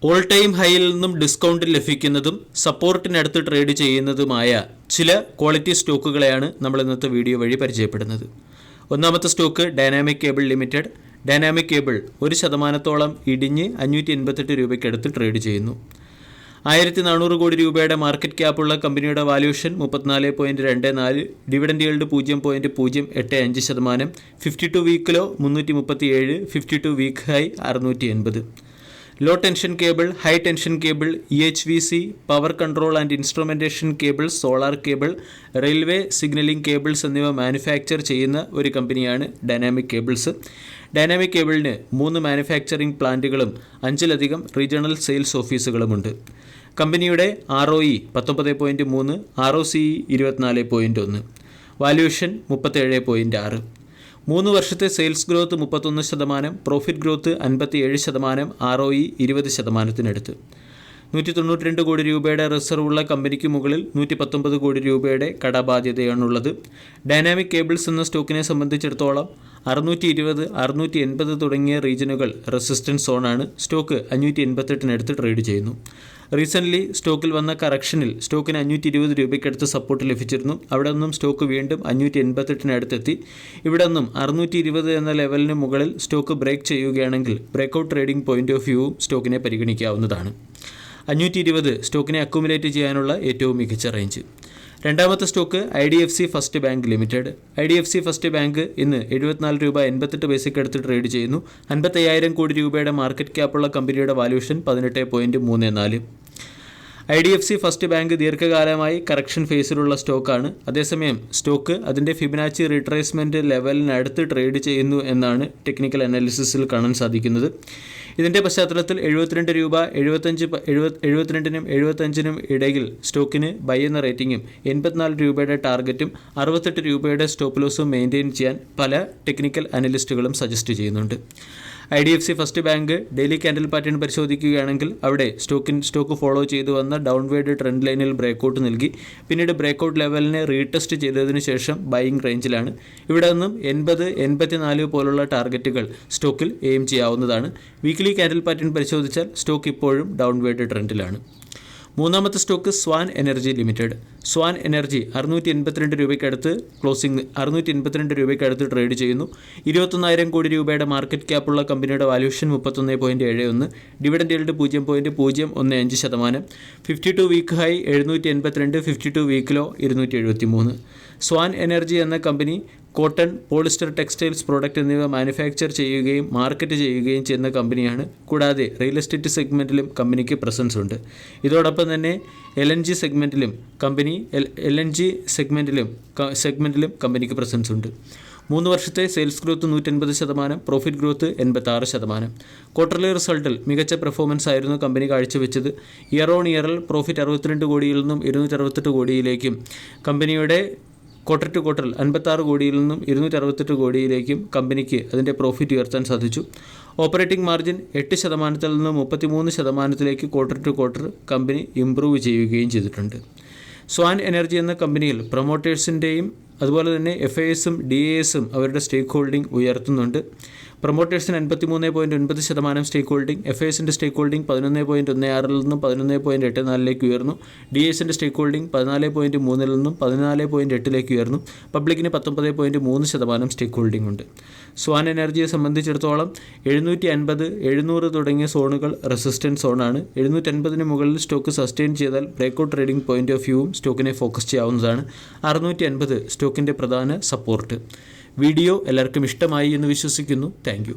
All time ഹൈയിൽ നിന്നും ഡിസ്കൗണ്ടിൽ ലഭിക്കുന്നതും സപ്പോർട്ടിനടുത്ത് trade ചെയ്യുന്നതുമായ ചില ക്വാളിറ്റി സ്റ്റോക്കുകളെയാണ് നമ്മൾ ഇന്നത്തെ വീഡിയോ വഴി പരിചയപ്പെടുന്നത്. ഒന്നാമത്തെ stock dynamic cable limited. Dynamic cable 1% ഇടിഞ്ഞ് 588 രൂപയ്ക്കടുത്ത് ട്രേഡ് ചെയ്യുന്നു. 1400 കോടി രൂപയുടെ മാർക്കറ്റ് ക്യാപ്പുള്ള കമ്പനിയുടെ valuation 34.24, dividend yield 0.085%, 52 week low 337, 52 week high 680. Low tension cable, high tension cable, EHVC, power control and instrumentation cable, solar cable, railway signalling cables എന്നിവ manufacture ചെയ്യുന്ന ഒരു കമ്പനിയാണ് ഡൈനാമിക് കേബിൾസ്. ഡൈനാമിക് കേബിളിന് 3 മാനുഫാക്ചറിംഗ് പ്ലാന്റുകളും 5ലധികം റീജിയണൽ സെയിൽസ് ഓഫീസുകളുമുണ്ട്. കമ്പനിയുടെ ROE 19.3, ROCE 24.1, valuation 37.6. 3 വർഷത്തെ sales growth 31%, profit growth 57%, ROE 20%-അടുത്ത്. 192 കോടി രൂപയുടെ റിസർവ് ഉള്ള കമ്പനിക്ക് മുകളിൽ 119 കോടി രൂപയുടെ കടബാധ്യതയാണുള്ളത്. ഡൈനാമിക് കേബിൾസ് എന്ന സ്റ്റോക്കിനെ സംബന്ധിച്ചിടത്തോളം 620, 680 തുടങ്ങിയ റീജിയനുകൾ റെസിസ്റ്റൻസ് സോണാണ്. സ്റ്റോക്ക് 588-നടുത്ത് ട്രേഡ് ചെയ്യുന്നു. റീസെൻ്റ്ലി സ്റ്റോക്കിൽ വന്ന കറക്ഷനിൽ സ്റ്റോക്കിന് 520 രൂപയ്ക്കടുത്ത് സപ്പോർട്ട് ലഭിച്ചിരുന്നു. അവിടെ നിന്നും സ്റ്റോക്ക് വീണ്ടും 588-നടുത്തെത്തി. ഇവിടെ നിന്നും 620 എന്ന ലെവലിന് മുകളിൽ സ്റ്റോക്ക് ബ്രേക്ക് ചെയ്യുകയാണെങ്കിൽ ബ്രേക്കൗട്ട് ട്രേഡിംഗ് പോയിന്റ് ഓഫ് വ്യൂവും സ്റ്റോക്കിനെ പരിഗണിക്കാവുന്നതാണ്. 520 സ്റ്റോക്കിനെ അക്യുമുലേറ്റ് ചെയ്യാനുള്ള ഏറ്റവും മികച്ച റേഞ്ച്. രണ്ടാമത്തെ stock IDFC first bank limited. IDFC first bank ഇന്ന് 74 രൂപ 88 പൈസയ്ക്കടുത്ത് ട്രേഡ് ചെയ്യുന്നു. 55,000 കോടി രൂപയുടെ മാർക്കറ്റ് ക്യാപ്പുള്ള കമ്പനിയുടെ വാല്യൂഷൻ 18.34. IDFC ഫസ്റ്റ് ബാങ്ക് ദീർഘകാലമായി കറക്ഷൻ ഫേസിലുള്ള സ്റ്റോക്കാണ്. അതേസമയം സ്റ്റോക്ക് അതിൻ്റെ ഫിബനാച്ചി റിട്രേസ്മെൻറ്റ് ലെവലിനടുത്ത് ട്രേഡ് ചെയ്യുന്നു എന്നാണ് ടെക്നിക്കൽ അനാലിസിസിൽ കാണാൻ സാധിക്കുന്നത്. ഇതിൻ്റെ പശ്ചാത്തലത്തിൽ 72 രൂപ 72നും 75നും ഇടയിൽ സ്റ്റോക്കിന് ബൈ എന്ന റേറ്റിംഗും 84 രൂപയുടെ ടാർഗറ്റും 68 രൂപയുടെ സ്റ്റോപ്പ് ലോസും മെയിൻറ്റെയിൻ ചെയ്യാൻ പല ടെക്നിക്കൽ അനലിസ്റ്റുകളും സജസ്റ്റ് ചെയ്യുന്നുണ്ട്. IDFC first bank daily candle pattern പരിശോധിക്കുകയാണെങ്കിൽ അവിടെ സ്റ്റോക്ക് ഫോളോ ചെയ്തു വന്ന ഡൗൺവേർഡ് ട്രെൻഡ് ലൈനിൽ ബ്രേക്കൗട്ട് നൽകി. പിന്നീട് ബ്രേക്കൗട്ട് ലെവലിനെ റീടെസ്റ്റ് ചെയ്തതിനു ശേഷം ബൈയിങ് റേഞ്ചിലാണ്. ഇവിടെ നിന്നും 80, 84 പോലുള്ള ടാർഗറ്റുകൾ സ്റ്റോക്കിൽ എയിം ചെയ്യാവുന്നതാണ്. വീക്ക്ലി ക്യാൻഡിൽ പാറ്റേൺ പരിശോധിച്ചാൽ സ്റ്റോക്ക് ഇപ്പോഴും ഡൗൺവേർഡ് ട്രെൻഡിലാണ്. മൂന്നാമത്തെ stock Swan Energy Limited. Swan Energy 682 രൂപയ്ക്കടുത്ത് ക്ലോസിംഗ് 682 രൂപയ്ക്കടുത്ത് ട്രേഡ് ചെയ്യുന്നു. 21,000 കോടി രൂപയുടെ മാർക്കറ്റ് ക്യാപ്പുള്ള കമ്പനിയുടെ valuation 31.71, dividend yield 0.015%, 52 week high 782, 52 week low 273. Swan Energy എന്ന കമ്പനി കോട്ടൺ, പോളിസ്റ്റർ, ടെക്സ്റ്റൈൽസ് പ്രോഡക്റ്റ് എന്നിവ മാനുഫാക്ചർ ചെയ്യുകയും മാർക്കറ്റ് ചെയ്യുകയും ചെയ്യുന്ന കമ്പനിയാണ്. കൂടാതെ റിയൽ എസ്റ്റേറ്റ് സെഗ്മെൻറ്റിലും കമ്പനിക്ക് പ്രസൻസ് ഉണ്ട്. ഇതോടൊപ്പം തന്നെ LNG സെഗ്മെൻറ്റിലും കമ്പനിക്ക് പ്രസൻസ് ഉണ്ട്. 3 വർഷത്തെ sales growth 180%, profit growth 86%. Quarterly റിസൾട്ടിൽ മികച്ച പെർഫോമൻസ് ആയിരുന്നു കമ്പനി കാഴ്ചവെച്ചത്. ഇയർ ഓൺ ഇയറിൽ പ്രോഫിറ്റ് 62 കോടിയിൽ നിന്നും 268 കോടിയിലേക്കും കമ്പനിയുടെ ക്വാർട്ടർ ടു ക്വാർട്ടർ 56 കോടിയിൽ നിന്നും 268 കോടിയിലേക്കും കമ്പനിക്ക് അതിൻ്റെ പ്രോഫിറ്റ് ഉയർത്താൻ സാധിച്ചു. ഓപ്പറേറ്റിംഗ് മാർജിൻ 8% നിന്നും 33%-ലേക്ക് ക്വാർട്ടർ ടു ക്വാർട്ടർ കമ്പനി ഇംപ്രൂവ് ചെയ്യുകയും ചെയ്തിട്ടുണ്ട്. സ്വാൻ എനർജി എന്ന കമ്പനിയിൽ പ്രൊമോട്ടേഴ്സിൻ്റെയും അതുപോലെ തന്നെ FISഉം DASഉം അവരുടെ സ്റ്റേക്ക് ഹോൾഡിംഗ് ഉയർത്തുന്നുണ്ട്. പ്രൊമോട്ടേഴ്സിന് 53.9% സ്റ്റേക്ക് ഹോൾഡിംഗ്, FISൻ്റെ സ്റ്റേക്ക് ഹോൾഡിംഗ് 11.16 നിന്നും 11.84 ഉയർന്നു. DASൻ്റെ സ്റ്റേക്ക് ഹോൾഡിംഗ് 14.3 നിന്നും 14.8 ഉയർന്നു. പബ്ലിക്കിന് 19.3% സ്റ്റേക്ക് ഹോൾഡിംഗ് ഉണ്ട്. സ്വാൻ എനർജിയെ സംബന്ധിച്ചിടത്തോളം 750, 700 തുടങ്ങിയ സോണുകൾ റെസിസ്റ്റൻസ് സോണാണ്. 750-ന് മുകളിൽ സ്റ്റോക്ക് സസ്റ്റെയിൻ ചെയ്താൽ ബ്രേക്കൗട്ട് ട്രേഡിംഗ് പോയിന്റ് ഓഫ് വ്യൂവും സ്റ്റോക്കിനെ ഫോക്കസ് ചെയ്യാവുന്നതാണ്. 650 സ്റ്റോക്കിൻ്റെ പ്രധാന സപ്പോർട്ട്. വീഡിയോ എല്ലാവർക്കും ഇഷ്ടമായി എന്ന് വിശ്വസിക്കുന്നു. Thank you.